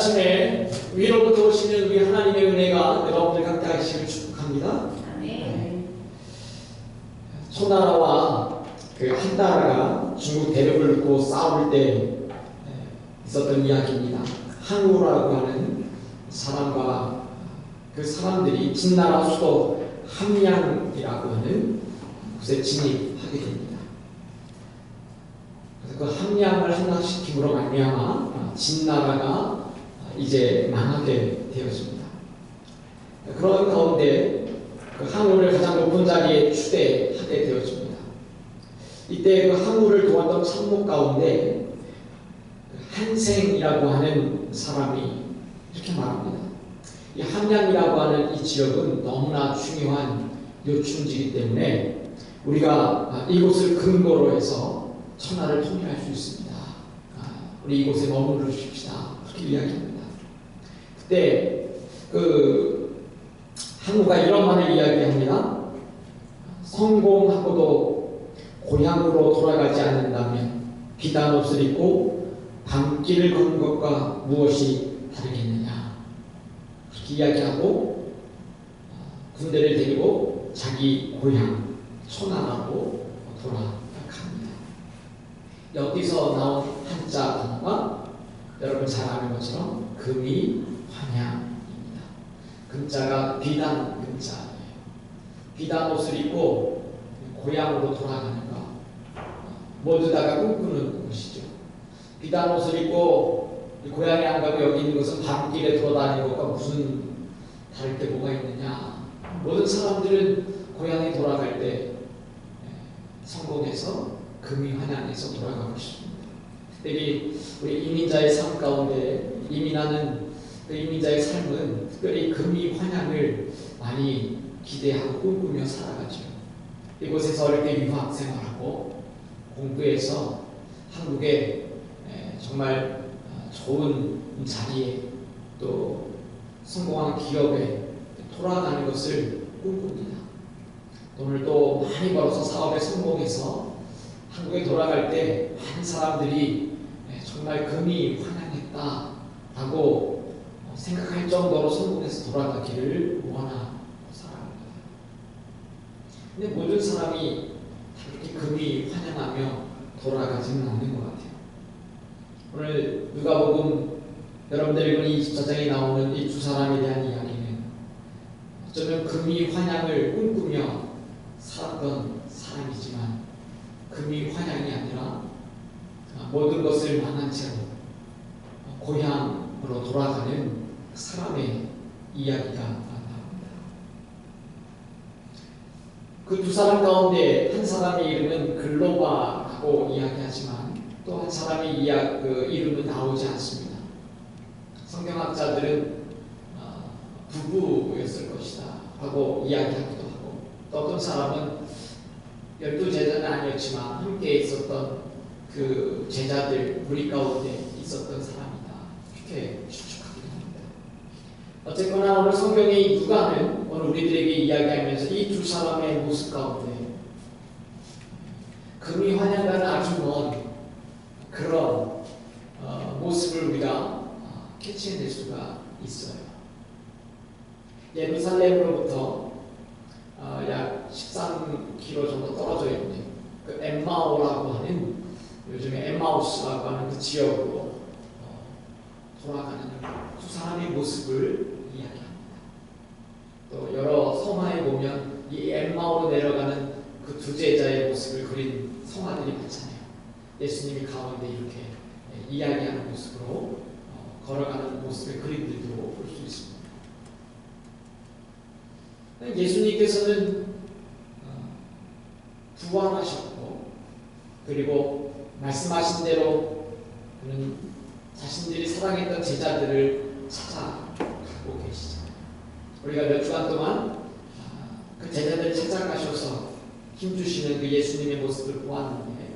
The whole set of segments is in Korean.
아침에 위로부터 오시는 우리 하나님의 은혜가 여러분들 각자 하시기를 축복합니다. 아멘. 초나라와 그 한나라가 중국 대륙을 놓고 싸울 때 있었던 이야기입니다. 항우라고 하는 사람과 그 사람들이 진나라 수도 함양이라고 하는 곳에 진입하게 됩니다. 그래서 그 함양을 함락시킴으로 말미암아 진나라가 이제 망하게 되었습니다. 그런 가운데 그 항우를 가장 높은 자리에 추대하게 되었습니다. 이때 그 항우를 도왔던 참모 가운데 한생이라고 하는 사람이 이렇게 말합니다. 이 함양이라고 하는 이 지역은 너무나 중요한 요충지이기 때문에 우리가 이곳을 근거로 해서 천하를 통일할 수 있습니다. 우리 이곳에 머물러 주십시다. 그렇게 이야기합니다. 그때 그 항우가 이런 말을 이야기합니다. 성공하고도 고향으로 돌아가지 않는다면 비단 옷을 입고 밤길을 걷는 것과 무엇이 다르겠느냐. 그렇게 이야기하고 군대를 데리고 자기 고향 초나라로 돌아갑니다. 여기서 나온 한자 단어가 여러분 잘 아는 것처럼 금이 환양입니다. 금자가 비단 금자예요. 비단 옷을 입고 고향으로 돌아가는 것 모두 다가 꿈꾸는 것이죠. 비단 옷을 입고 고향에 안 가고 여기 있는 것은 밤길에 돌아다니는 것과 무슨 다를 게 뭐가 있느냐. 모든 사람들은 고향에 돌아갈 때 성공해서 금이 환양해서 돌아가고 싶습니다. 특별히 우리 이민자의 삶 가운데 이민하는 그 이민자의 삶은 특별히 금이 환양을 많이 기대하고 꿈꾸며 살아가죠. 이곳에서 어렵게 유학 생활하고 공부해서 한국에 정말 좋은 자리에 또 성공한 기업에 돌아가는 것을 꿈꿉니다. 돈을 또 많이 벌어서 사업에 성공해서 한국에 돌아갈 때 많은 사람들이 정말 금이 환영했다라고 생각할 정도로 성공해서 돌아가기를 원하고 살아갑니다. 근데 모든 사람이 그렇게 금이 환영하며 돌아가지는 않는 것 같아요. 오늘 누가복음 여러분들이 읽은 24장에 나오는 이 두 사람에 대한 이야기는 어쩌면 금이 환영을 꿈꾸며 살았던 사람이지만 금이 환영이 아니라 모든 것을 망한 채로 고향으로 돌아가는 사람의 이야기가 나옵니다. 그 두 사람 가운데 한 사람의 이름은 글로바라고 이야기하지만 또 한 사람의 이름은 나오지 않습니다. 성경학자들은 부부였을 것이다 하고 이야기하기도 하고 또 어떤 사람은 12제자는 아니었지만 함께 있었던 그 제자들 무리 가운데 있었던 사람이다. 이렇게 추측하기도 합니다. 어쨌거나 오늘 성경의 누가는 오늘 우리들에게 이야기하면서 이 두 사람의 모습 가운데 금이 환영과는 아주 먼 그런 모습을 우리가 캐치해낼 수가 있어요. 예루살렘으로부터 약 13km 정도 떨어져 있는 그 엠마오라고 하는 요즘에 엠마우스라고 하는 그 지역으로 돌아가는 두 사람의 모습을 이야기합니다. 또 여러 성화에 보면 이 엠마오로 내려가는 그 두 제자의 모습을 그린 성화들이 많잖아요. 예수님이 가운데 이렇게 이야기하는 모습으로 걸어가는 모습의 그림들도 볼 수 있습니다. 예수님께서는 부활하셨고 그리고 말씀하신 대로 그는 자신들이 사랑했던 제자들을 찾아가고 계시잖아요. 우리가 몇 주간 동안 그 제자들을 찾아가셔서 힘주시는 그 예수님의 모습을 보았는데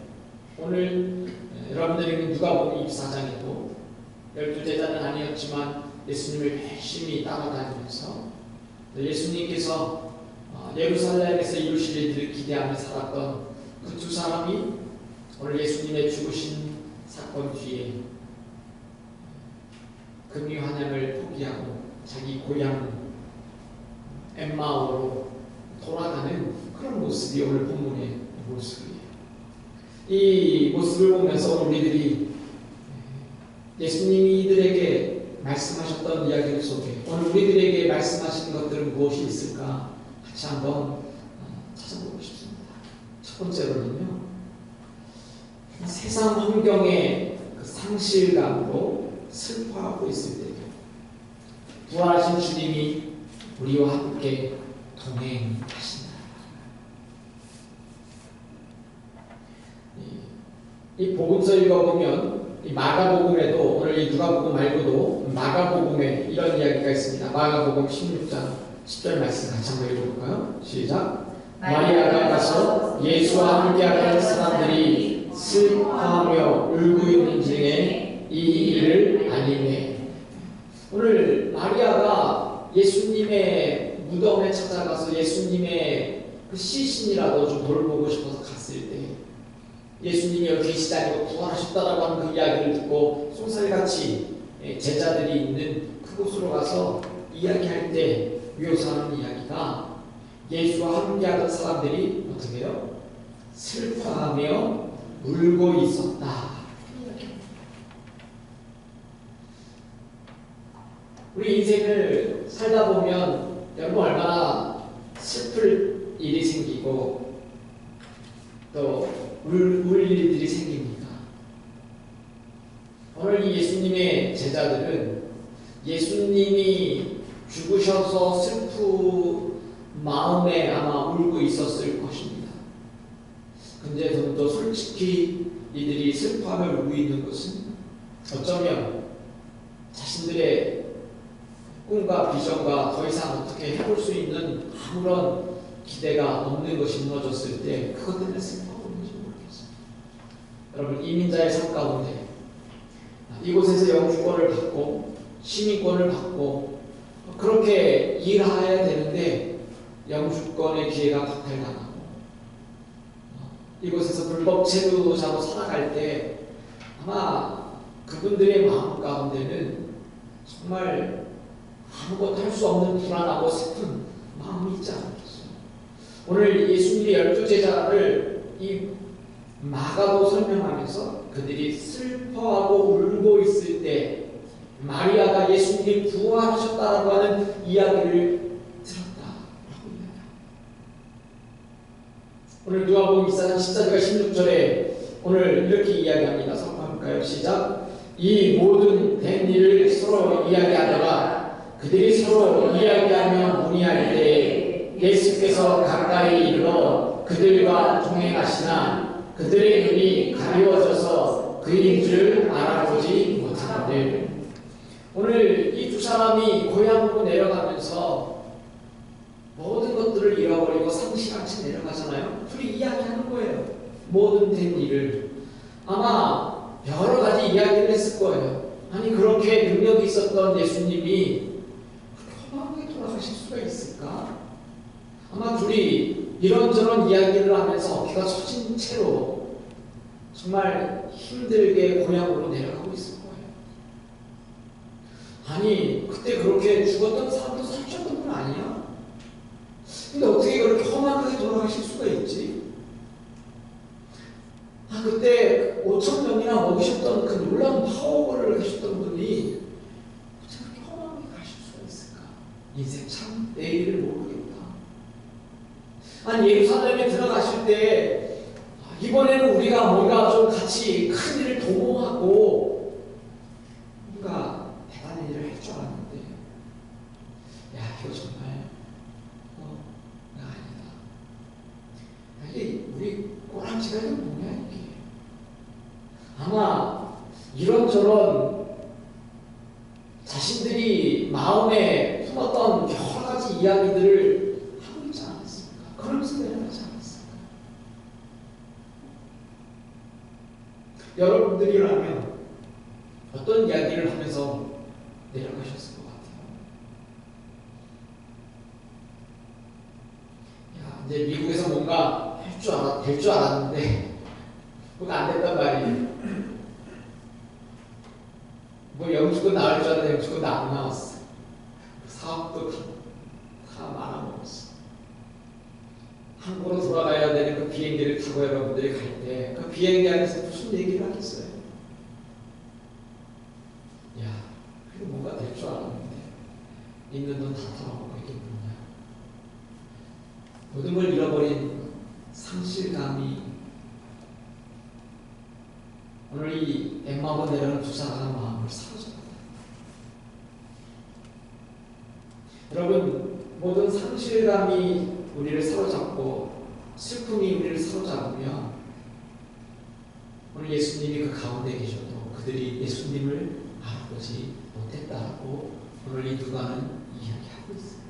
오늘 여러분들이 누가복음 24장에도 12제자는 아니었지만 예수님을 열심히 따라다니면서 예수님께서 예루살렘에서 이루실 일들을 기대하며 살았던 그 두 사람이 오늘 예수님의 죽으신 사건 뒤에 금이 환양을 포기하고 자기 고향 엠마오로 돌아가는 그런 모습이 오늘 본문의 모습이에요. 이 모습을 보면서 우리들이 예수님이 이들에게 말씀하셨던 이야기들 속에 오늘 우리들에게 말씀하신 것들은 무엇이 있을까 같이 한번 찾아보고 싶습니다. 첫 번째로는요, 세상 환경의 그 상실감으로 슬퍼하고 있을 때요, 부활하신 주님이 우리와 함께 동행하신다. 이 복음서 읽어보면 이 마가복음에도 오늘 이 누가복음 말고도 마가복음에 이런 이야기가 있습니다. 마가복음 16장 10절 말씀 같이 한번 읽어볼까요? 시작. 마리아가 가서 예수와 함께하던 사람들이 슬퍼하며 울고 있는 중에 이 일을 알리매. 오늘 마리아가 예수님의 무덤에 찾아가서 예수님의 그 시신이라도 좀 돌보고 싶어서 갔을 때 예수님이 여기 계시지 않고 부활하셨다라고 하는 그 이야기를 듣고 쏜살같이 제자들이 있는 그곳으로 가서 이야기할 때 묘사하는 이야기가 예수와 함께하던 사람들이 어떻게 해요? 슬퍼하며 울고 있었다. 우리 인생을 살다 보면 여러분 얼마나 슬플 일이 생기고 또 울 일들이 생깁니다. 오늘 이 예수님의 제자들은 예수님이 죽으셔서 슬픈 마음에 아마 울고 있었을 것입니다. 근데 좀 더 솔직히 이들이 슬퍼하며 울고 있는 것은 어쩌면 자신들의 꿈과 비전과 더 이상 어떻게 해볼 수 있는 아무런 기대가 없는 것이 무너졌을 때 그것 때문에 슬퍼하고 있는지 모르겠어요. 여러분, 이민자의 삶 가운데 이곳에서 영주권을 받고 시민권을 받고 그렇게 일해야 되는데 영주권의 기회가 박탈당하고 이곳에서 불법 체류자로 살아갈 때 아마 그분들의 마음 가운데는 정말 아무것도 할 수 없는 불안하고 슬픈 마음이 있지 않겠어요. 오늘 예수님의 12제자를 이 마가도 설명하면서 그들이 슬퍼하고 울고 있을 때 마리아가 예수님이 부활하셨다라고 하는 이야기를 들었다라고 이야기합니다. 오늘 누가복음 24장 14절과 16절에 오늘 이렇게 이야기합니다. 선포할까요? 시작. 이 모든 된 일을 서로 이야기하다가 그들이 서로 이야기하며 문의할 때에 예수께서 가까이 이르러 그들과 동행하시나 그들의 눈이 가리워져서 그인 줄 알아보지 못하거늘. 오늘 이 두 사람이 고향으로 내려가면서 모든 것들을 잃어버리고 상실한 채 내려가잖아요. 둘이 이야기하는 거예요. 모든 된 일을. 아마 여러 가지 이야기를 했을 거예요. 아니 그렇게 능력이 있었던 예수님이 허망하게 돌아가실 수가 있을까? 아마 둘이 이런저런 이야기를 하면서 어깨가 처진 채로 정말 힘들게 고향으로 내려가고 있을 거예요. 아니 그때 그렇게 죽었던 사람도 살쪘던 건 아니야? 근데 어떻게 그렇게 험하게 돌아가실 수가 있지? 아 그때 5,000명이나 먹으셨던 그 놀라운 파워를 하셨던 분이 어떻게 그렇게 험하게 가실 수가 있을까? 인생 참 내일을 모르겠다. 아니 예루살렘에 들어가실 때 이번에는 우리가 뭔가 좀 같이 큰 일을 도모하고 뭔가 대단한 일을 할 줄 알았는데 야 이거 정말 아니다. 이게 우리 꼬랑지가 이게 뭐냐 이게. 아마 이런저런 자신들이 마음에 품었던 여러 가지 이야기들을 하고 있지 않았습니까? 그러면서 내려가지 않았습니까? 여러분들이라면 어떤 이야기를 하면서 내려가셨을 것 같아요? 야, 이제 미국에서 뭔가 될 줄 알았는데 뭔가 안 됐단 말이에요. 뭐 영주권 나올 줄 알았는데 영주권도 안 나왔어. 사업도 다 말아먹었어. 한국으로 돌아가야 되는 그 비행기를 타고 여러분들이 갈 때 그 비행기 안에서 무슨 얘기를 하겠어요? 야, 그래도 뭔가 될 줄 알았는데 있는 돈 다 털어먹고 이게 뭐냐. 모든 걸 잃어버린 상실감이 오늘 이 엠마오로 내려오는 두 사람의 마음을 사로잡았다. 여러분, 모든 상실감이 우리를 사로잡고 슬픔이 우리를 사로잡으면 오늘 예수님이 그 가운데 계셔도 그들이 예수님을 알아보지 못했다고 오늘 이 누가는 이야기하고 있어요.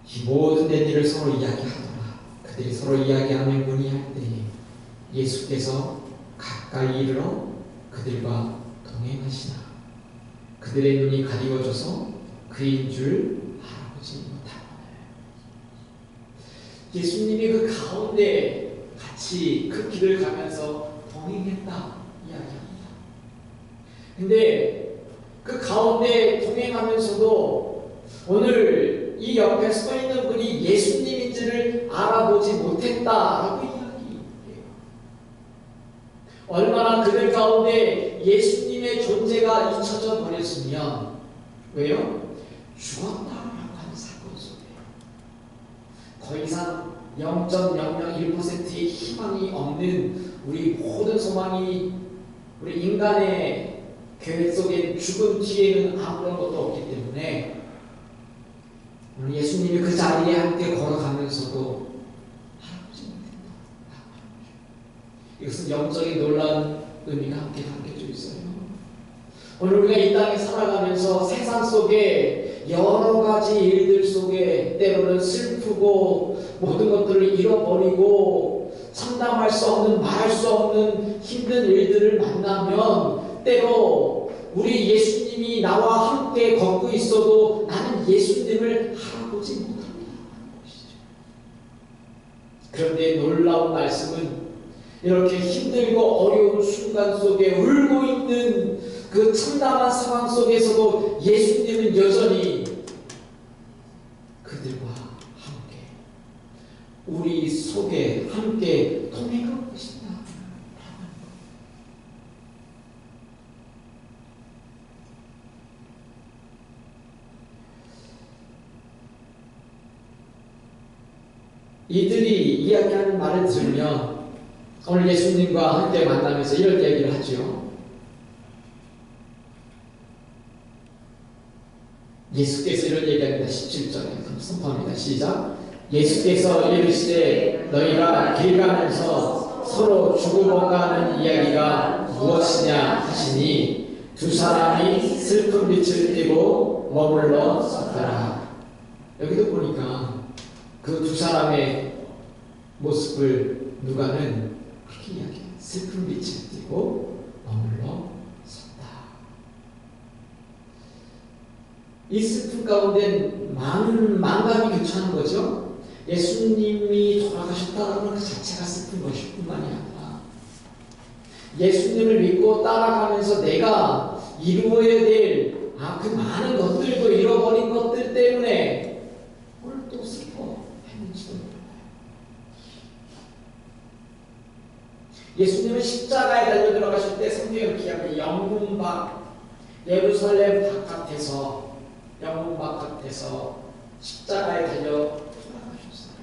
이 모든 된 일을 서로 이야기하더라. 그들이 서로 이야기하며 문의할 때에 예수께서 가까이 이르러 그들과 동행하시나 그들의 눈이 가리워져서 그인 줄 알아보지 못하거늘. 예수님이 그 가운데 같이 그 길을 가면서 동행했다 이야기합니다. 근데 그 가운데 동행하면서도 오늘 이 옆에 서 있는 분이 예수님인지를 알아보지 못했다라고 이야기해요. 얼마나 그들 가운데 예수님의 존재가 잊혀져 버렸으면, 왜요? 죽었다라고 하는 사건 속에 더 이상 0.001%의 희망이 없는 우리 모든 소망이, 우리 인간의 계획 속에 죽음 뒤에는 아무런 것도 없기 때문에 오늘 예수님이 그 자리에 함께 걸어가면서도 알아보지 못했다. 이것은 영적인 놀라운 의미가 함께 담겨져 있어요. 오늘 우리가 이 땅에 살아가면서 세상 속에 여러 가지 일들 속에 때로는 슬프고 모든 것들을 잃어버리고 참담할 수 없는, 말할 수 없는 힘든 일들을 만나면 때로 우리 예수님이 나와 함께 걷고 있어도 나는 예수님을 알아보지 못합니다. 그런데 놀라운 말씀은 이렇게 힘들고 어려운 순간 속에 울고 있는 그 참담한 상황 속에서도 예수님은 여전히 그들과 함께 우리 속에 함께 동행하고 계신다. 이들이 이야기하는 말을 들으면 오늘 예수님과 함께 만나면서 이런 얘기를 하죠. 예수께서 이런 얘기합니다. 17절에 선포합니다. 시작. 예수께서 이르시되 너희가 길 가면서 서로 죽어가는 이야기가 무엇이냐 하시니 두 사람이 슬픈 빛을 띠고 머물러 섰더라. 여기도 보니까 그 두 사람의 모습을 누가는 그렇게 이야기해요. 슬픈 빛을 띠고 머물러 섰다. 이 슬픔 가운데 많은 망감이 교차하는 거죠. 예수님이 돌아가셨다는 것 자체가 슬픈 것일 뿐만이 아니라 예수님을 믿고 따라가면서 내가 이루어야 될 그 많은 것들도 잃어버린 것들 때문에 오늘 또 슬퍼했는지도 몰라요. 예수님은 십자가에 달려 들어가실 때 성경에 이렇게 하면 영문 밖 예루살렘 바깥에서 영문 바깥에서 십자가에 달려 돌아가셨어요.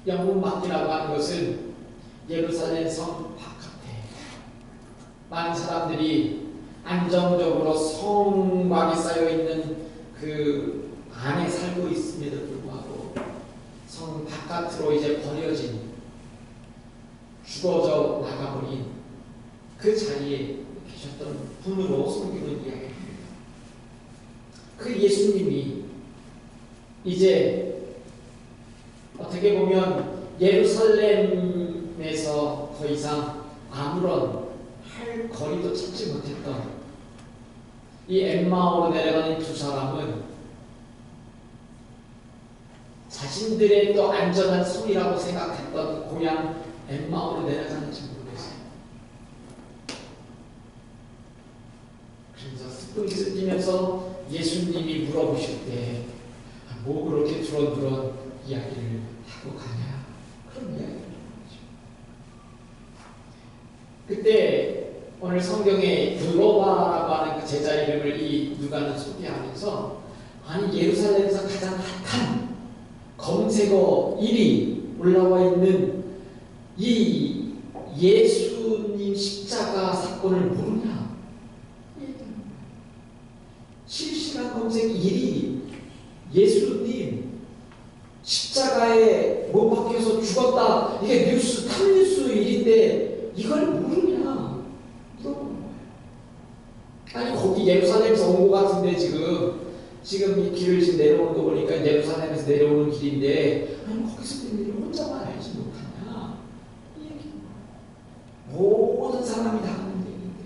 영문 밖이라고 하는 것은 예루살렘 성 바깥에 많은 사람들이 안정적으로 성막이 쌓여있는 그 안에 살고 있음에도 불구하고 성 바깥으로 이제 버려진, 죽어져 나가버린 그 자리에 계셨던 분으로 성경은 이야기합니다. 그 예수님이 이제 어떻게 보면 예루살렘에서 더 이상 아무런 할 거리도 찾지 못했던 이 엠마오로 내려가는 두 사람은 자신들의 또 안전한 성이라고 생각했던 고향 엠마오로 내려가는지 모르겠어요. 그래서 스프링스 뛰면서 예수님이 물어보실 때 뭐 그렇게 두런두런 이야기를 하고 가냐, 그런 이야기를 하는 거죠. 그때 오늘 성경에 블로바라고 하는 그 제자 이름을 이 누가는 소개하면서, 아니 예루살렘에서 가장 핫한 검색어 1위 올라와 있는 이 예수님 십자가 사건을 모르냐? 실시간 검색 1위 예수님 십자가에 못 박혀서 죽었다, 이게 뉴스 탑뉴스 일인데 이걸 모르냐? 물어보는 거예요. 아니 거기 예루살렘에서 온 것 같은데 지금 이 길을 지금 내려오는 거 보니까 예루살렘에서 내려오는 길인데, 아니 거기서 내려오면 혼자만 알지 못하냐? 이 얘기. 모든 사람이 다 하는 얘기인데,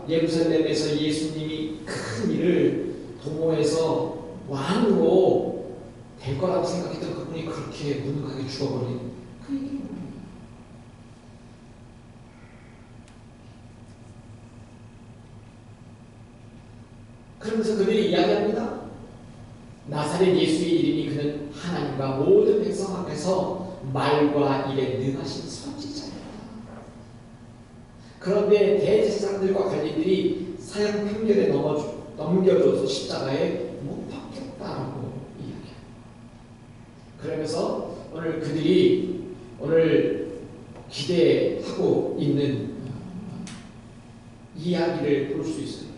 예루살렘에서 예수님이 큰 일을 도모해서 왕으로 될 거라고 생각했던 그분이 그렇게 무능하게 죽어버린 그 얘기예요. 그러면서 그들이 이야기합니다. 나사렛 예수의 이름이 그는 하나님과 모든 백성 앞에서 말과 일에 능하신 선지자였다. 그런데 대제사장들과 관리들이 사형 판결에 넘겨줘서 십자가에 못 박혔다라고 이야기합니다. 그러면서 오늘 그들이 오늘 기대하고 있는 이야기를 볼 수 있어요.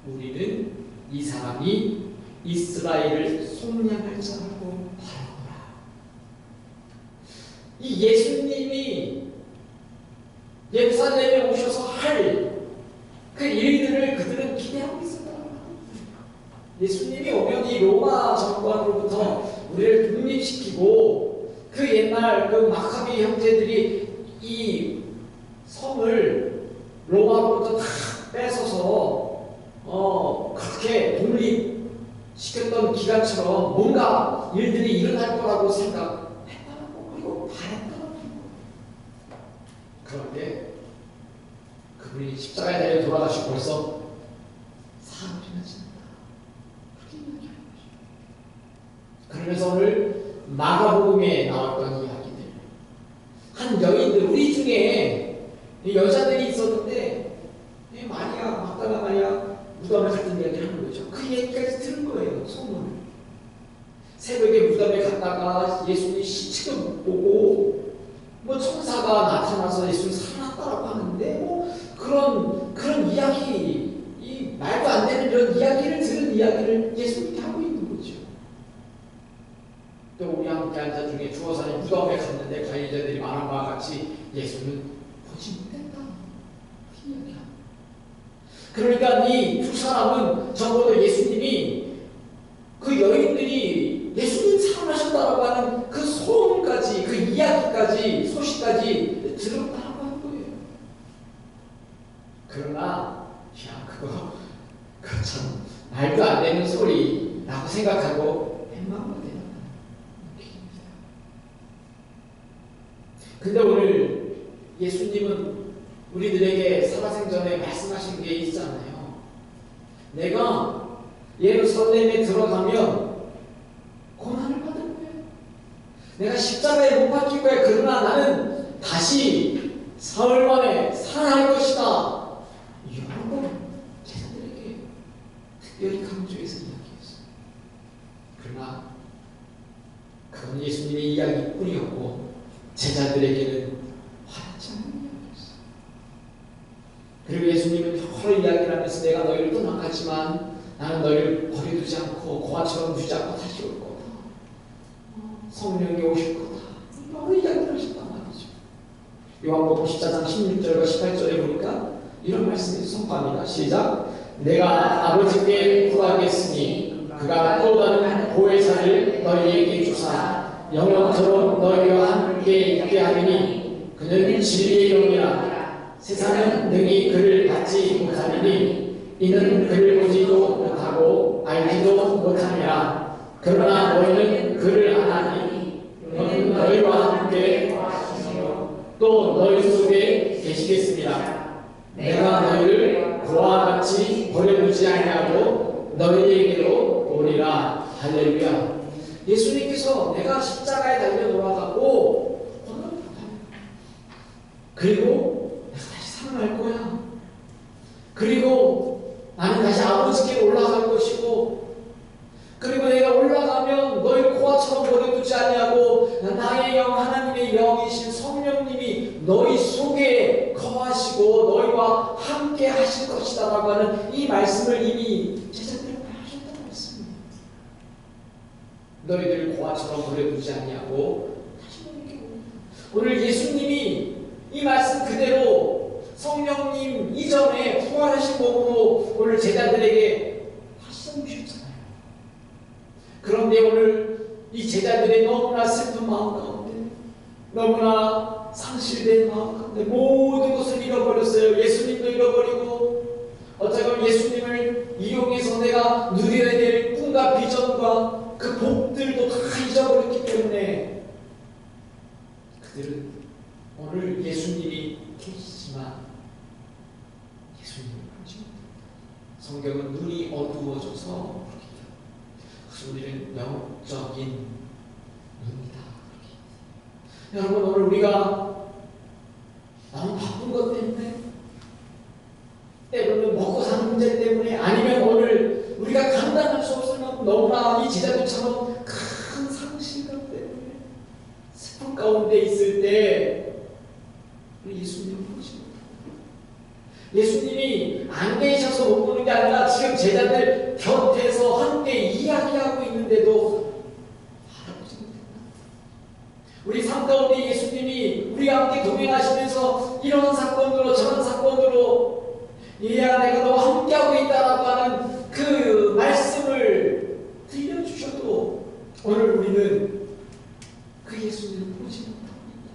우리는 이 사람이 이스라엘을 속량할 자라고 바라보라. 이 예수님이 예루살렘에 오셔서 할 그 일들을 그들은 기대하고 있었다. 예수님이 오면 이 로마 정권으로부터 우리를 독립시키고, 그 옛날 그 마카비 형제들이 이 성을 로마로부터 다 뺏어서 그렇게 독립시켰던 기간처럼 뭔가 일들이 일어날 거라고 생각했다고, 그리고 바랬다고. 그런데 그분이 십자가에 달려 돌아가시고 벌써 사흘이나 지났다, 그렇게 이야기하는 거죠. 그러면서 오늘 마가복음에 나왔던 이야기들, 한 여인들, 우리 중에 여자들이 있었는데 마리아, 막달라 마리아 무덤에 갔던 이야기를 하는 거죠. 그 얘기까지 들은 거예요, 소문을. 새벽에 무덤에 갔다가 예수님 시체도 보고, 뭐 천사가 나타나서 예수님 살아났다라고 하는데, 그런 이야기, 이 말도 안 되는 이런 이야기를 들은 이야기를 예수님이 하고 있는 거죠. 또 우리 함께 앉아 중에 주어사님 무덤에 갔는데 가해자들이 말한 바와 같이 예수는 보지 못했다, 이렇게 이야기합니다. 그러니까 이 두 사람은 적어도 예수님이 그 여인들이 예수님 살아나셨다라고 하는 그 소문까지, 그 이야기까지, 소식까지 들었다라고 하는 거예요. 그러나 그거 참 말도 안 되는 소리라고 생각하고 엠마오로 내려가는 얘기입니다. 근데 오늘 예수님은 우리들에게 살아생전에 말씀하신 게 있잖아요. 내가 예루살렘에 들어가면 고난을 받을 거야. 내가 십자가에 못 박힐 거야. 그러나 나는 다시 사흘 만에 살아날 것이다. 여러 번 제자들에게 특별히 강조해서 이야기했어요. 그러나 그건 예수님의 이야기뿐이었고 제자들에게는 와닿지 않는 이야기였어요. 그리고 예수님은 여러 이야기를 하면서 내가 너희를 떠나가지만 나는 너희를 버려두지 않고 고아처럼 두지 않고 다시 올 거다. 성령이 오실 거다. 여러 이야기를 하셨단 말이죠. 요한복음 14장 16절과 18절에 보니까 이런 말씀이 선포합니다. 시작. 내가 아버지께 구하겠으니 그가 또 다른 보혜사를 너희에게 주사 영영토록 너희와 함께 있게 하리니 그는 진리의 영이라. 세상은 능히 그를 받지 못하리니 이는 그를 보지도 못하고 알지도 못함이라. 그러나 너희는 그를 아나니 너는 너희와 함께 또 너희 속에 계시겠습니다. 내가 너희를 고와 같이 버려두지 아니하고 너희에게로 오리라. 할렐루야. 예수님께서 내가 십자가에 달려 돌아가고 그리고 내가 다시 살아날 거야. 그리고 나는 다시 아버지께 올라갈 것이고, 그리고 내가 올라가면 너희 고아처럼 버려두지 아니하고 나의 영 하나님의 영이신 성령님이 너희 속에 거하시고 너희와 함께 하실 것이다 라고 하는 이 말씀을 이미 제자들에게 하셨다는 말씀입니다. 너희들 고아처럼 버려두지 아니하고 다시 너희에게 오늘 예수님이 이 말씀 그대로 성령님 이전에 부활하신 몸으로 오늘 제자들에게 말씀하셨잖아요. 그런데 오늘 이 제자들의 너무나 슬픈 마음 가운데, 너무나 상실된 마음 가운데 모든 것을 잃어버렸어요. 예수님도 잃어버리고, 어쩌면 예수님을 이용해서 내가 누려야 될 꿈과 비전과 그 복들도 다 잊어버렸기 때문에 그들은 오늘 예수님이 계시지만 예수님을 보지 못합니다. 성경은 눈이 어두워져서 우리는 영적인 눈이다. 여러분, 오늘 우리가 너무 바쁜 것 때문에, 때로는 먹고 사는 문제 때문에, 아니면 오늘 우리가 감당할 수 없을 만큼 너무나 이 제자들처럼 큰 상실감 때문에 슬픔 가운데 있을 때 우리 예수님을 보지 못합니다. 예수님이 안 계셔서 못 보는 게 아니라 지금 제자들 곁에서 함께 이야기하고 있는데도 바라보지 못한다. 우리 삶 가운데 예수님이 우리와 함께 동행하시면서 이런 사건으로 저런 사건으로 얘야 내가 너와 함께하고 있다라고 하는 그 말씀을 들려주셔도 오늘 우리는 그 예수님을 보지 못하고 있다.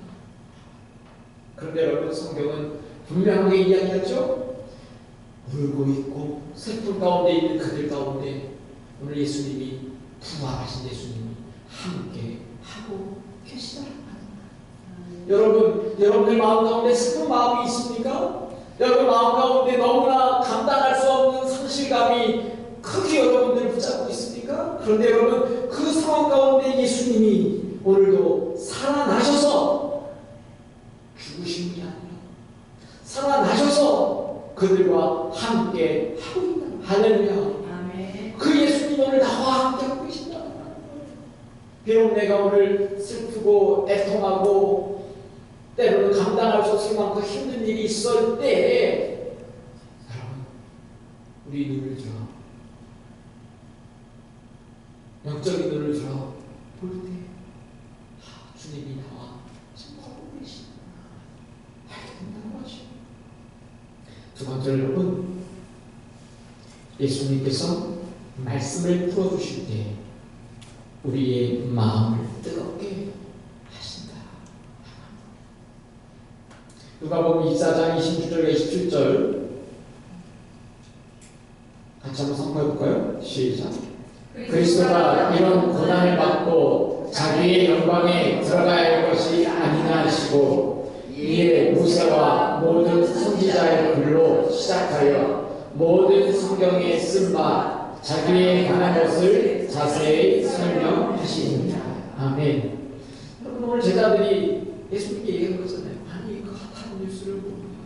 그런데 여러분, 성경은 분명하게 이야기하죠. 울고 있고 슬픔 가운데 있는 그들 가운데 오늘 예수님이, 부활하신 예수님이 함께 하고 계시다라고 합니다. 여러분들 마음 가운데 슬픈 마음이 있습니까? 여러분 마음 가운데 너무나 감당할 수 없는 상실감이 크게 여러분들을 붙잡고 있습니까? 그런데 여러분, 그 상황 가운데 예수님이 오늘도 살아나셔서 죽으신 분이 아니라 살아나셔서 그들과 함께 하고 있다. 할렐루야. 아멘. 그 예수님 오늘 나와 함께 하고 계신다. 비록 내가 오늘 슬프고 애통하고 때로는 감당할 수 없을 만큼 힘든 일이 있을 때, 여러분, 우리 눈을 들어, 영적인 눈을 들어 볼 때, 주님이 나와 지금 보고 계신다. 알게 된다는 것이. 두 번째로 여러분, 예수님께서 말씀을 풀어주실 때 우리의 마음을 뜨겁게 하신다. 누가복음 24장 26절 27절 같이 한번 선포해볼까요? 시작. 그리스도가 이런 고난을 받고 자기의 영광에 들어가야 할 것이 아니냐 하시고, 이에 모세와 모든 선지자의 글로 시작하여 모든 성경에 쓴 바 자기의 관한 것을 자세히 설명하시니라. 아멘. 여러분, 오늘 제자들이 예수님께 얘기한 거잖아요. 아니, 그 핫한 뉴스를 보면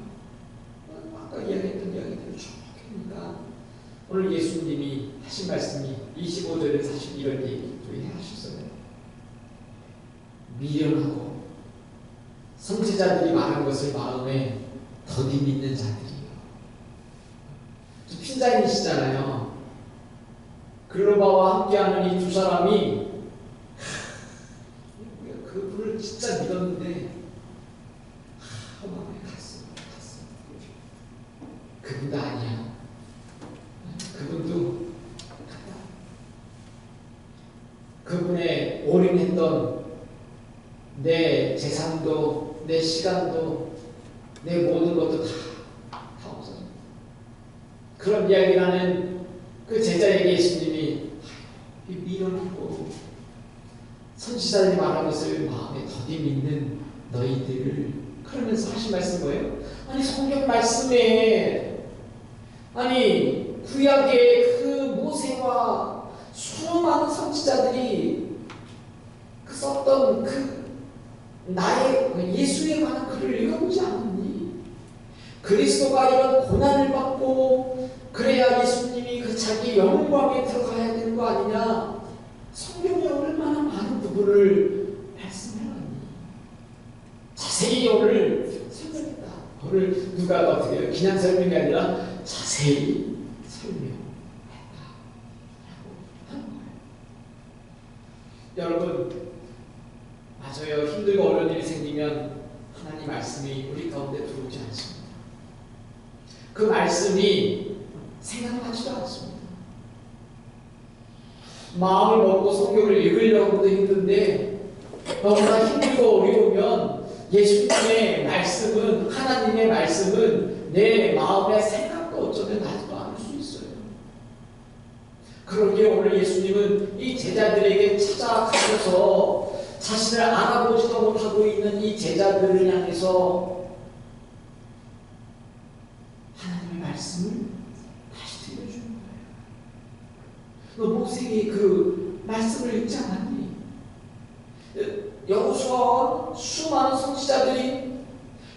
아까 이야기했던 이야기들을 쭉 했으니까 오늘 예수님이 하신 말씀이 25절에 사실 이런 얘기도 하셨어요. 미련하고 선지자들이 말한 것을 마음에 더디 믿는 자들이요. 핀자인이시잖아요. 글로바와 함께하는 이 두 사람이 그분을 진짜 믿었는데 마음에 갔어. 그분도 아니야. 그분도 갔다. 그분의 올인했던 내 재산도, 내 시간도, 내 모든 것도 다 없어져. 그런 이야기를 하는 그 제자에게 예수님이 미련하고 선지자들이 말한 것을 마음에 더디 믿는 너희들을, 그러면서 하신 말씀이 뭐예요? 아니 성경 말씀에, 아니 구약의 그 모세와 수많은 선지자들이 그 썼던 그 나의 예수에 관한 글을 읽어보지 않았니? 그리스도가 이런 고난을 받고 그래야 예수님이 그 자기 영광에 들어가야 되는 거 아니냐? 성경에 얼마나 많은 부분을 말씀해놨니? 자세히 오늘 설명했다. 오늘 누가 어떻게 해요? 그냥 설명이 아니라 자세히 설명했다 라고 하는 거예요. 여러분, 맞아요. 힘들고 어려운 일이 생기면 하나님 말씀이 우리 가운데 들어오지 않습니다. 그 말씀이 생각나지도 않습니다. 마음을 먹고 성경을 읽으려고도 힘든데 너무나 힘들고 어려우면 예수님의 말씀은, 하나님의 말씀은 내 마음의 생각도 어쩌면 나지도 않을 수 있어요. 그러기에 오늘 예수님은 이 제자들에게 찾아가셔서 자신을 알아보지도 못하고 있는 이 제자들을 향해서 하나님의 말씀을 다시 들려주는 거예요. 너 모세의 그 말씀을 읽지 않았니? 여호수아와 수많은 선지자들이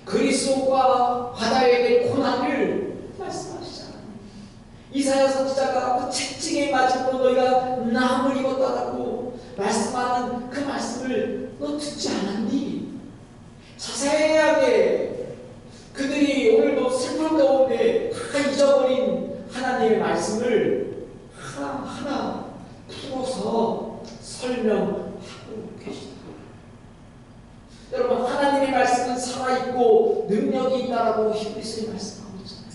그리스도가 받아야 될 고난을 말씀하시지 않았니? 이사야 선지자가 그 채찍에 맞음으로 너희가 나음을 입었다라고 말씀하는 그 말씀을 너 듣지 않았니? 자세하게 그들이 오늘도 슬픔 가운데 다 잊어버린 하나님의 말씀을 하나하나 풀어서 설명하고 계시다. 여러분, 하나님의 말씀은 살아있고 능력이 있다라고 히브리서에 말씀하고 있잖아요.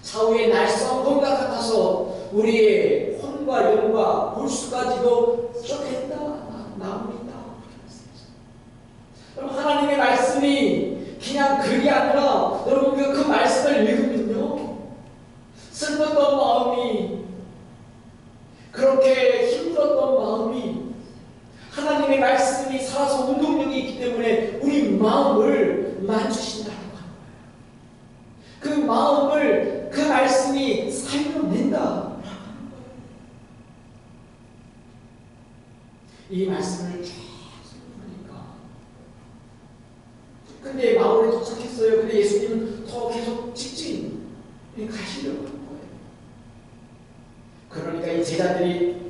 좌우의 날성검과 같아서 우리의 혼과 영과 골수까지도 쫓겠다 나옵니다. 여러분, 하나님의 말씀이 그냥 글이 아니라 여러분 그 말씀을 읽으면요, 슬펐던 마음이, 그렇게 힘들었던 마음이 하나님의 말씀이 살아서 운동력이 있기 때문에 우리 마음을 만지신다는 거예요. 그 마음을 그 말씀이 살려낸다. 이 말씀을 쭉 보니까, 근데 마을에 도착했어요. 근데 예수님은 더 계속 직진 가시려고 하는 거예요. 그러니까 이 제자들이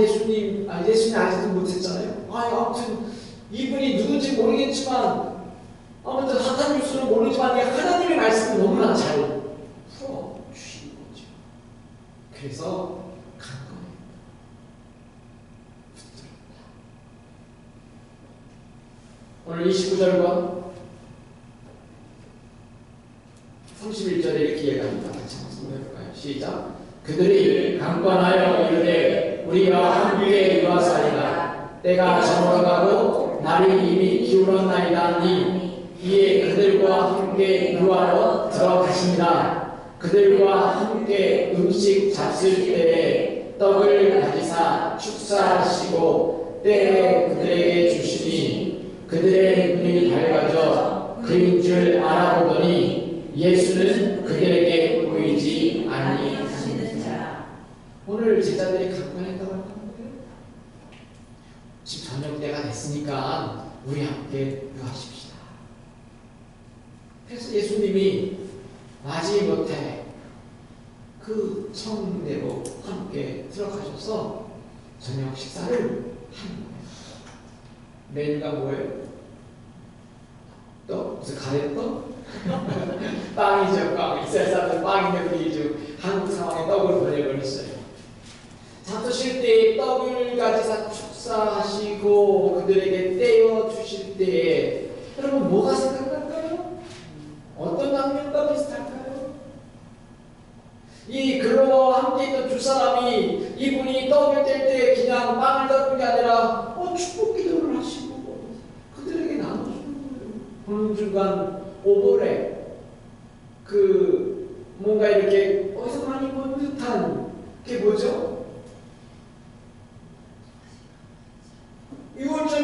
예수님 아직도 못했잖아요. 아무튼 이분이 누군지 모르겠지만, 아무튼 핫한 뉴스는 모르지만 하나님의 말씀을 너무나 잘 풀어주신 거죠. 그래서 간 거예요. 오늘 29절과 31절에 이렇게 얘기합니다. 같이 한번 해볼까요? 시작. 그들이 강권하여 이르되 우리가 함께 유하사이다. 때가 저물어가고 날이 이미 기울었나이다 하니 이에 그들과 함께 유하러 들어가십니다. 그들과 함께 음식 잡술 때에 떡을 가지사 축사하시고 때에 그들에게 주시니 그들의 눈이 밝아져 그인 줄 알아보더니 예수는 그들에게 보이지 아니하시는 자. 오늘 제자들이 강권했다고 하는 거예요. 지금 저녁 때가 됐으니까 우리 함께 유하십시다. 그래서 예수님이 마지못해 그 성내로 함께 들어가셔서 저녁 식사를 하는 거예요. 메뉴가 뭐예요? 떡? 무슨 가래떡? 빵이죠, 빵. 이스라엘 사람들 빵인데 우리 한국 상황에 떡을 보내버렸어요. 잡수실 때 떡을 가지사 축사하시고 그들에게 떼어 주실 때에 여러분 뭐가 생각날까요? 어떤 장면과 비슷할까요? 이 글로와 함께 있던 두 사람이 이분이 떡을 뗄 때 그냥 빵을 잡는 게 아니라 축복 기도를 하시고 그들에게 나눠주는 거예요. 보는 순간 오보레 뭔가 이렇게 어디서 많이 본 듯한 그게 뭐죠? 6월절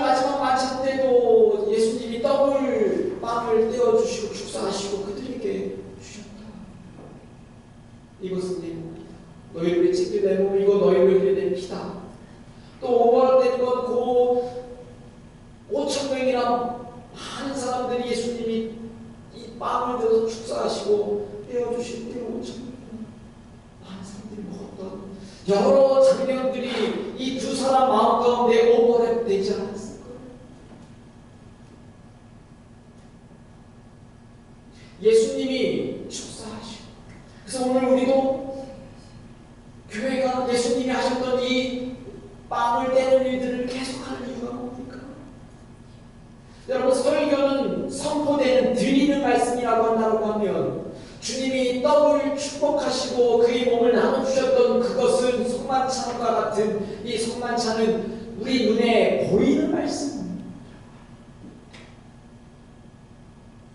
예수님 내 몸이고 너희를 위해 내 피다. 또 오버된 건 고 5천 명이나 많은 사람들이 예수님이 이 빵을 들어서 축사하시고 떼어주실 때 5천 명 많은 사람들이 먹었던 여러 장면들이 이 두 사람 마음 가운데 오버랩 되지 않았을 거예요. 예수님이 축사하시고, 그래서 오늘 우리도 교회가 예수님이 하셨던 이 빵을 떼는 일들을 계속하는 이유가 뭡니까? 여러분, 설교는 선포되는 드리는 말씀이라고 한다고 하면 주님이 떡을 축복하시고 그의 몸을 나눠주셨던 그것은 성만찬과 같은 이 성만찬은 우리 눈에 보이는 말씀.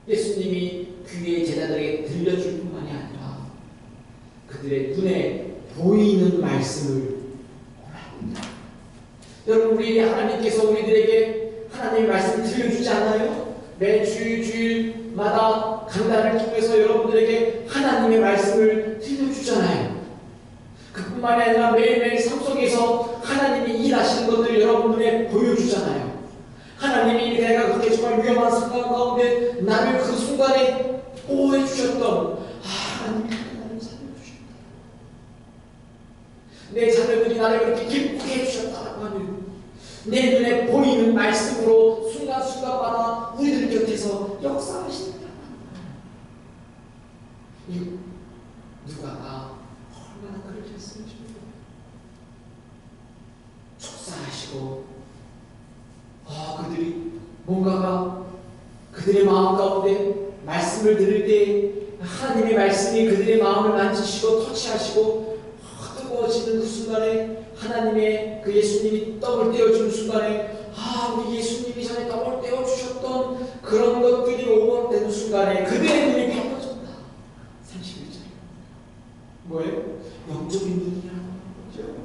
예수님이 귀에 제자들에게 들려줄 뿐만이 아니라 그들의 눈에 보이는 말씀을 원합니다. 여러분, 우리 하나님께서 우리들에게 하나님의 말씀을 들려주지 않아요? 매 주일마다 강단을 통해서 여러분들에게 하나님의 말씀을 들려주잖아요. 그뿐만이 아니라 매일매일 삶 속에서 하나님이 일하시는 것을 여러분들에게 보여주잖아요. 하나님이 내가 그렇게 정말 위험한 순간 가운데 나를 그 순간에 보호해 주셨던 하나님이 나를 살려주셨다. 내 자녀들이 나를 그렇게 기쁘게 해주셨다고 하는 내 눈에 보이는 말씀으로 순간순간마다 우리들 곁에서 역사하신다. 누가 얼마나 그렇게 했으면 좋겠어요. 축사하시고 그들이 뭔가가 그들의 마음 가운데 말씀을 들을 때 하나님의 말씀이 그들의 마음을 만지시고 터치하시고 뜨거워지는 그 순간에 하나님의 그 예수님이 떡을 떼어주는 순간에 우리 예수님이 전에 떡을 떼어주셨던 그런 것들이 오버되는 순간에 그들의 눈이 밝아졌다. 31절 뭐예요? 영적인 눈이라는 거죠.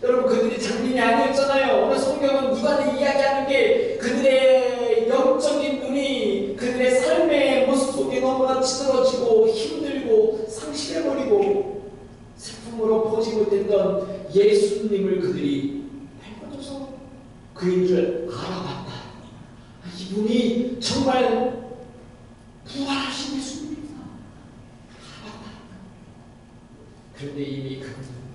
여러분, 그들이 장민이 아니었잖아요. 오늘 성경은 누가는 이야기하는 게 그들의 영적인 눈이 그들의 삶의 모습 속에 너무나 찌들어지고 힘들고 상실해버리고 슬픔으로 보지 못했던 예수님을 그들이 밝아져서 그인 줄 알아봤다. 이분이 정말 부활하신 예수님이다. 알아봤다. 그런데 이미 그분은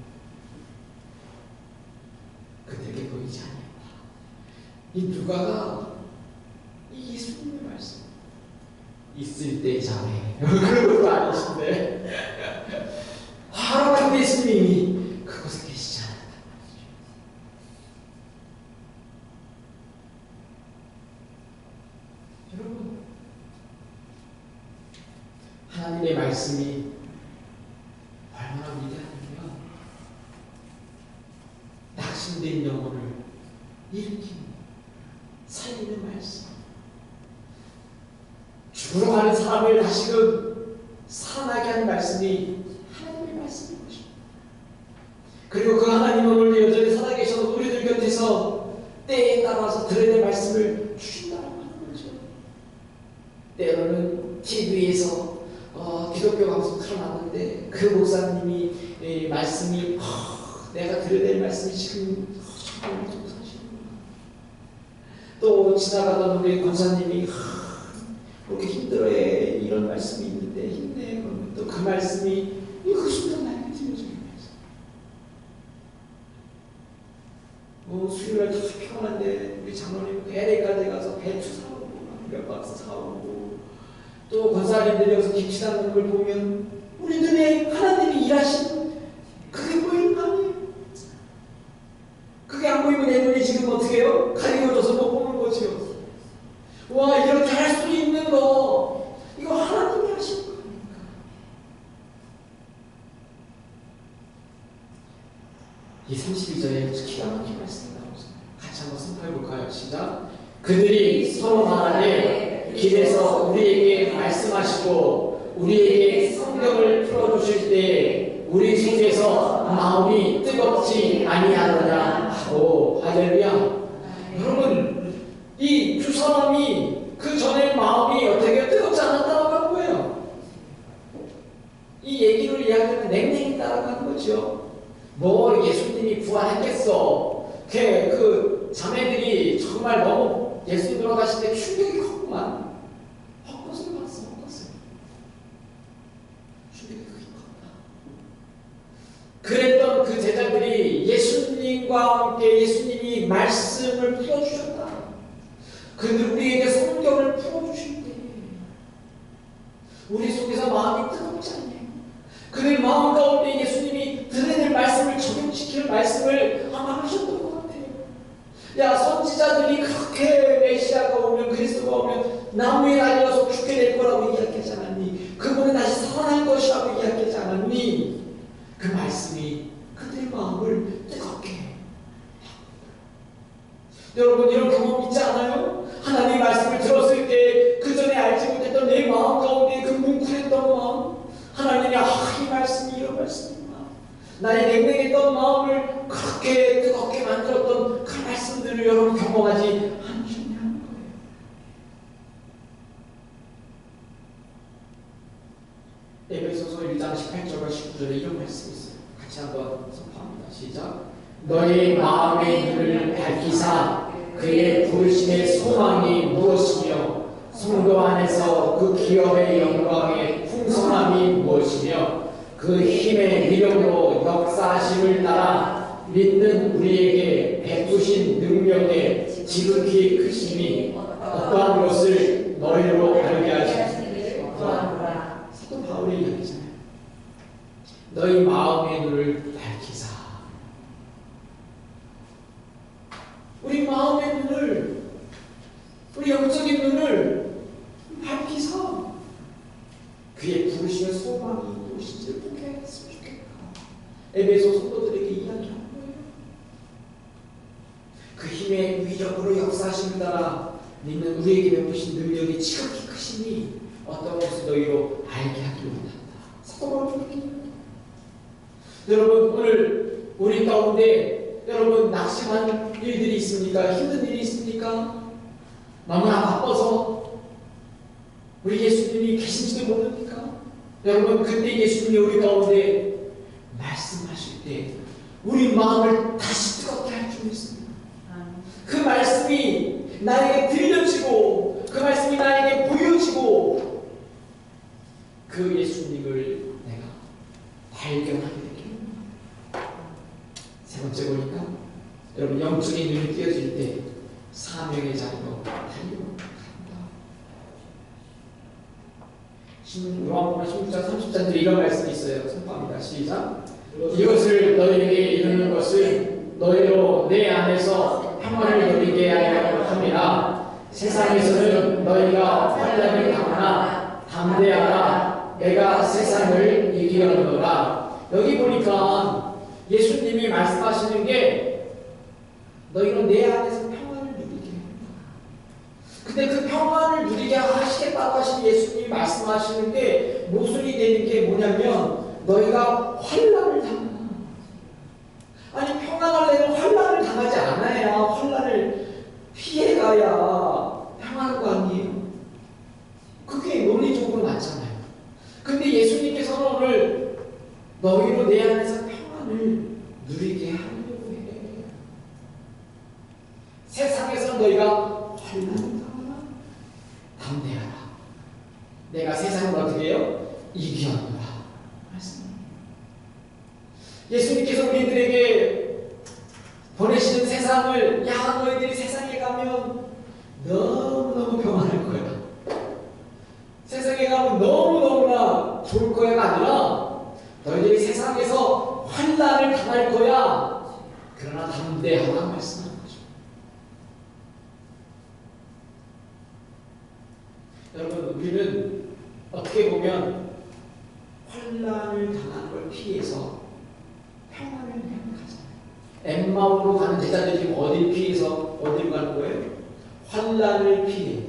그들에게 보이지 않았다. 이 누가가 이 예수님의 말씀 있을 때 잘해 그런 것도 아니신데 바로 그 예수님이 그곳에 계시지 않았단 말이죠. 여러분, 하나님의 말씀이 얼마나 위대하냐면 낙심된 영혼을 일으키는 살리는 말씀, 죽으러 가는 사람을 다시금 살아나게 하는 말씀이 하나님의 말씀인 것입니다. 그리고 그 하나님은 오늘 여전히 살아계셔서 우리들 곁에서 때에 따라서 들어야 될 말씀을 주신다고 하는 거죠. 때로는 TV에서 기독교 방송 틀어놨는데 그 목사님이 말씀이 내가 들어야 될 말씀이 지금 정말 좀 사실이구나. 또 지나가던 우리 권사님이 그렇게 힘들어해 이런 말씀이 있는데 힘내. 그러면 또 그 말씀이 그 순간 나에게 들려주는 말씀. 수요일날 다 피곤한데 우리 장로님 LA까지 가서 배추 사오고 몇 박스 사오고 또 권사님들이 여기서 김치 담는 걸 보면 우리 눈에 하나님이 일하신 그게 보이는 거 아니에요? 그게 안 보이면 내 눈이 지금 어떻게 해요? 가리워져서 못 보는 거지요. 와, 이렇게 할 수 있는 거 이거 하나님이 하신 거 아닙니까? 이 32절에 기가 막힌 말씀이 나오잖아요. 같이 한번 선포해볼까요? 시작. 그들이 서로 말하되 길에서 우리에게 말씀하시고 우리에게 성경을 풀어주실 때 우리 속에서 마음이 뜨겁지 아니하느냐 하고. 할렐루야. 여러분, 이 두 사람이 그 전에 마음이 어떻게 뜨겁지 않았다고 하는 거예요. 이 얘기를 이야기하면 냉랭히 따라가는 거죠. 뭐 예수님이 부활했겠어. 그 자매들이 정말 너무 예수님 돌아가실 때 충격이 컸구만. 헛것을 봤어, 헛것을. 충격이 크게 컸다. 그랬던 그 제자들이 예수님과 함께 예수님이 말씀을 풀어주셨다. 그들 우리에게 성경을 풀어주실 때 우리 속에서 마음이 뜨겁지 않냐. 그들 마음 가운데 예수님이 들으는 말씀을 적용시키는 말씀을 아마 하셨던 것 같아요. 야, 선지자들이 그렇게 메시아가 오면, 그리스도가 오면 나무에 달려서 죽게 될 거라고 이야기하지 않았니? 그분은 다시 살아날 것이라고 이야기하지 않았니? 그 말씀이 그들의 마음을 뜨겁게 해요. 여러분, 이런 경험 있지 않아요? 하나님의 말씀을 들었을 때 그 전에 알지 못했던 내 마음 가운데 그 뭉클했던 마음, 하나님이 이 말씀이 이런 말씀이구나. 나의 냉랭했던 마음을 그렇게 뜨겁게 만들었던 그 말씀들을 여러분 경험하지 않으셨냐는 거예요. 에베소서 1장 18절과 19절에 이런 말씀이 있어요. 같이 한번 선포합니다. 시작. 너희 마음의 눈을 밝히사 그의 부르심의 소망이 무엇이며 성도 안에서 그 기업의 영광의 풍성함이 무엇이며 그 힘의 위력으로 역사하심을 따라 믿는 우리에게 베푸신 능력의 지극히 크심이 어떠한 것을 너희로 알게 하시니 사도 바울의 이야기잖아요. 너희 마음의 눈을 밝히사. 우리 마음의 눈을, 우리 영적인 눈을 밝히사 그의 부르심의 소망이 무엇인지를 보게 했으면 좋겠다. 에베소 성도들에게 이야기하는 거예요. 그 힘의 위력으로 역사하심을 따라 믿는 우리에게 베푸신 능력이 지극히 크시니 어떤 것을 너희로 알게 하기 원한다. 사도 바울이 여러분, 오늘 우리 가운데 여러분 낙심한 일들이 있습니까? 힘든 일이 있습니까? 너무나 바빠서 우리 예수님이 계신지도 모릅니까? 여러분, 그때 예수님이 우리 가운데 말씀하실 때 우리 마음을 다시 뜨겁게 할 줄 믿습니다. 그 말씀이 나에게 들려지고 그 말씀이 나에게 보여지고 그 예수님을 내가 발견하게 되겠습니다. 세 번째 보니까 여러분, 영적인 눈이 띄어질 때 사명의 자리로 달려간다. 요한복음 16장 30절에 이런 말씀이 있어요. 선포합니다. 시작. 이것을 너희에게 이르는 것은 너희로 내 안에서 평안을 누리게 하려 함이라. 세상에서는 너희가 환난을 당하나 담대하라. 내가 세상을 이기었노라. 여기 보니까 예수님이 말씀하시는 게 너희로 내 안에서 평안을 누리게 합니다. 근데 그 평안을 누리게 하시겠다고 하신 예수님이 말씀하시는 게 모순이 되는 게 뭐냐면 너희가 환난을 당하나. 아니, 평안하려면 환난을 당하지 않아야, 환난을 피해가야 평안한 거 아니에요? 그게 논리적으로 맞잖아요. 근데 예수님께서는 오늘 너희로 내 안에서 평안을 누리게 하려고 해. 세상에서 너희가 환난을 당하나 담대하라. 내가 세상을 어떻게 해요? 이기었노라. 예수님께서 우리들에게 보내시는 세상을, 야, 너희들이 세상에 가면 너무너무 평안할 거야, 세상에 가면 너무너무나 좋을 거야가 아니라 너희들이 세상에서 환난을 당할 거야, 그러나 담대하라 말씀하는 거죠. 여러분, 우리는 어떻게 보면 환난을 당하는 걸 피해서 평안을 행복하잖아요. 엠마오로 가는 제자들이 지금 어딜 피해서 어디로 가는 거예요? 환난을 피해.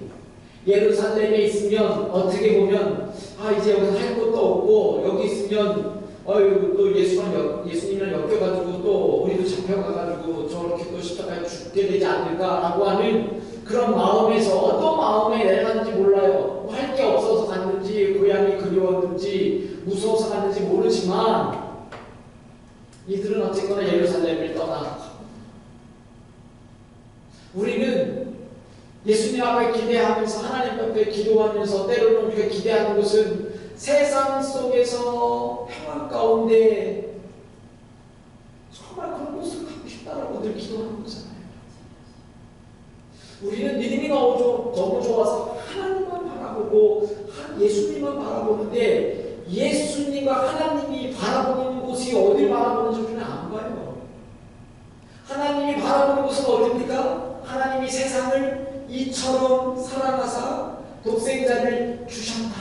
예루살렘에 있으면 어떻게 보면 이제 여기서 할 것도 없고, 여기 있으면 또 예수님이랑 엮여가지고 또 우리도 잡혀가가지고 저렇게 또 십자가에 죽게 되지 않을까라고 하는 그런 마음에서, 어떤 마음에 내려갔는지 몰라요. 할 게 없어서 갔는지, 고향이 그리웠는지, 무서워서 갔는지 모르지만 이들은 어쨌거나 예루살렘을 떠나고, 우리는 예수님 앞에 기대하면서, 하나님 앞에 기도하면서, 때로는 우리가 기대하는 것은 세상 속에서 평안 가운데 정말 그런 것을 갖고 싶다라고 늘 기도하는 거잖아요. 우리는 믿음이 너무 좋아서 하나님만 바라보고 예수님만 바라보는데, 예수님과 하나님이 바라보는 곳이 어딜 바라보는지 우리는 안 봐요. 하나님이 바라보는 곳은 어딥니까? 하나님이 세상을 이처럼 사랑하사 독생자를 주셨다.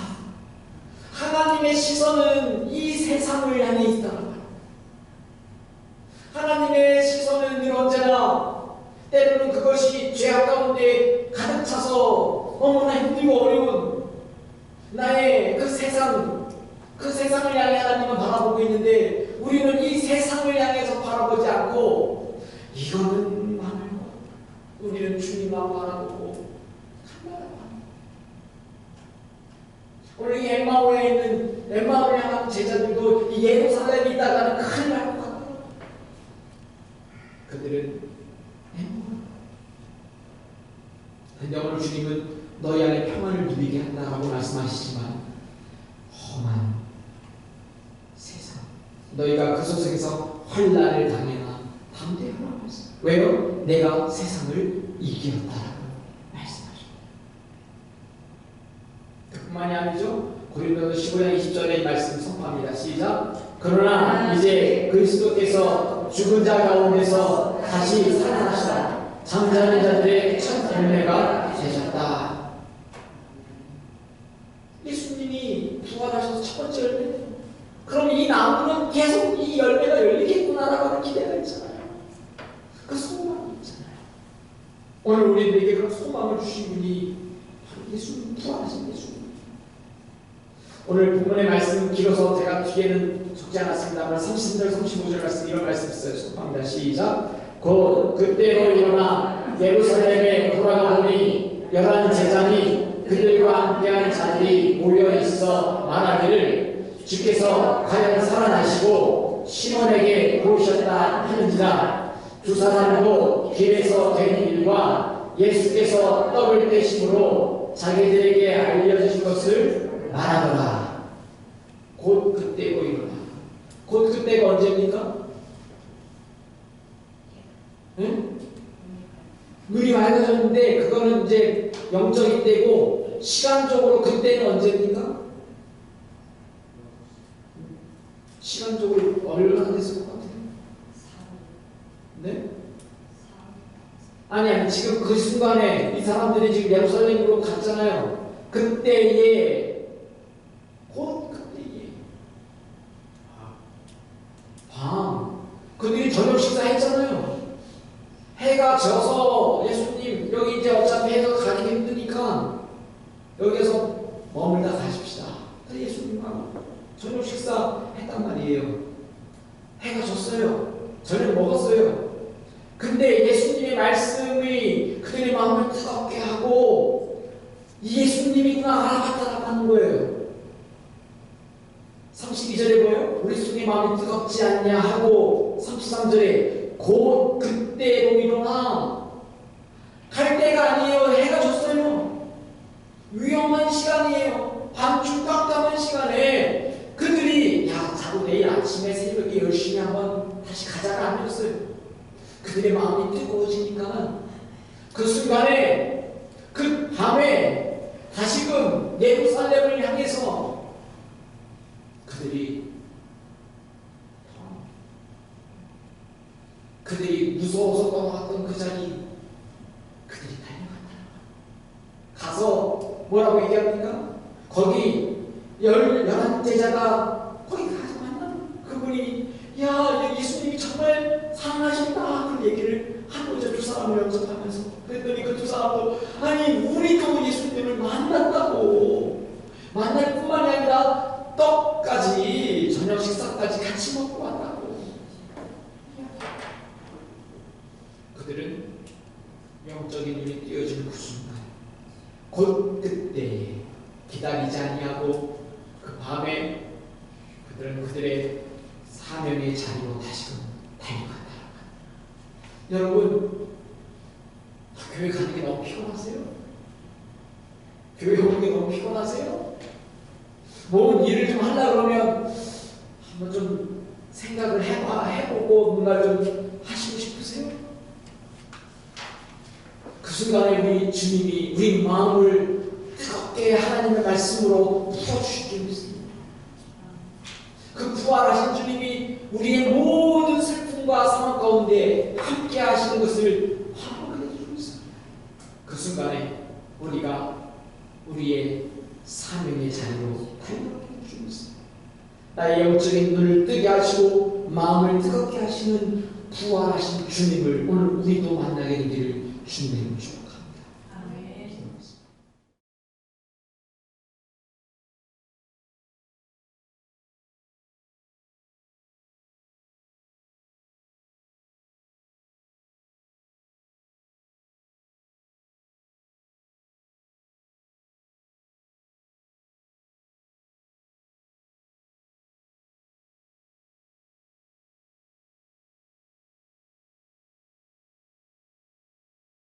하나님의 시선은 이 세상을 향해 있다는 거예요. 하나님의 시선은 늘 언제나, 때로는 그것이 죄악 가운데 가득 차서 너무나 힘들고 어려운 나의 그 세상을 향해 하나님은 바라보고 있는데, 우리는 이 세상을 향해서 바라보지 않고 이거는 나를, 우리는 주님만 바라보고 간다라고 합니다. 오늘 이 엠마오를 향한 제자들도 이 예루살렘에 있다가는 큰일 날 것 같아요. 그들은 근데 오늘 주님은 너희 안에 평안을 누리게 한다라고 말씀하시지만, 험한 세상, 너희가 그 속에서 환난을 당해나 담대하라고 말씀. 왜요? 내가 세상을 이기었다라고 말씀하십니다. 그뿐만이 아니죠. 고린도서 15장 20절의 말씀 선포합니다. 시작. 그러나 이제 그리스도께서 죽은 자 가운데서 다시 살아나시다. 잠자는 자들의 첫 열매가 되셨다. 예수님이 부활하셔서 첫 번째 열매. 그럼 이 나무는 계속 이 열매가 열리겠구나라고 하는 기대가 있잖아요. 그 소망이 있잖아요. 오늘 우리들에게 그런 소망을 주신 분이 바로 예수님, 부활하신 예수님. 오늘 본문의 말씀 길어서 제가 뒤에는 적지 않았습니다만 33절, 35절 말씀, 이런 말씀 있어요. 속합니다. 시작. 곧 그때로 일어나 예루살렘에 돌아가 보니 11 제자니 그들과 함께한 자들이 모여있어 말하기를, 주께서 과연 살아나시고 시몬에게 보이셨다 하는지라. 두 사람도 길에서 된 일과 예수께서 떡을 떼심으로 자기들에게 알려주신 것을 말하더라. 곧 그때로 일어나. 곧 그때가 언제입니까? 응? 눈이 맑아졌는데 그거는 이제 영적인 때고, 시간적으로 그때는 언제입니까? 시간적으로 얼마나 됐을 것 같아요? 네? 아니 지금 그 순간에 이 사람들이 지금 예루살렘으로 갔잖아요. 그때에, 곧 그때에 밤, 그들이 저녁 식사했잖아요. 해가 져서 예수님 여기 이제 어차피 해가 가기 힘드니까 여기에서 머물다 가십시다. 예수님과 저녁 식사했단 말이에요. 해가 졌어요. 저녁 먹었어요. 근데 예수님의 말씀이 그들의 마음을 뜨겁게 하고 예수님이구나 알아봤다라고 하는 거예요. 32절에 뭐예요? 우리 속의 마음이 뜨겁지 않냐 하고, 33절에 곧 그때로 일어나. 갈 때가 아니에요. 해가 졌어요. 위험한 시간이에요. 밤중 깜깜한 시간에 그들이 자고 내일 아침에 새벽에 열심히 한번 다시 가자가 아니었어요. 그들의 마음이 뜨거워지니까 그 순간에, 그 밤에 다시금 예루살렘을 향해서 그들이 무서워서 떠나갔던 그 자리, 그들이 달려갔다. 가서 뭐라고 얘기합니까? 거기 11 제자가 거기 가서 만나면 그분이 예수님이 정말 사랑하셨다 그 얘기를 하고 이제 두 사람을 영접하면서, 그랬더니 그 두 사람도 아니 우리도 예수님을 만났다고, 만날 뿐만이 아니라 떡까지, 저녁 식사까지 같이 먹고 왔다고. 그들은 영적인 눈이 띄어지는 그 순간, 곧 그때 기다리지 아니하고 그 밤에 그들은 그들의 사명에 사명의 자리로 다시금 달려간다. 여러분, 교회 가는 게 너무 피곤하세요? 교회 오는 게 너무 피곤하세요? 뭔 일을 좀 하려고 그러면 한번 좀 생각을 해보고 뭔가 좀 하시고 싶으세요? 그 순간에 우리 주님이 우리 마음을 뜨겁게 하나님의 말씀으로 부어주실 줄 믿습니다. 그 부활하신 주님이 우리의 모든 슬픔과 상황 가운데 함께 하시는 것을 확인해 주고 있습니다. 그 순간에 우리가 우리의 사명의 자리로 달려가게 주고 있습니다. 나의 영적인 눈을 뜨게 하시고 마음을 뜨겁게 하시는 부활하신 주님을 오늘 우리도 만나게 되기를 주님의 이름으로 축복합니다.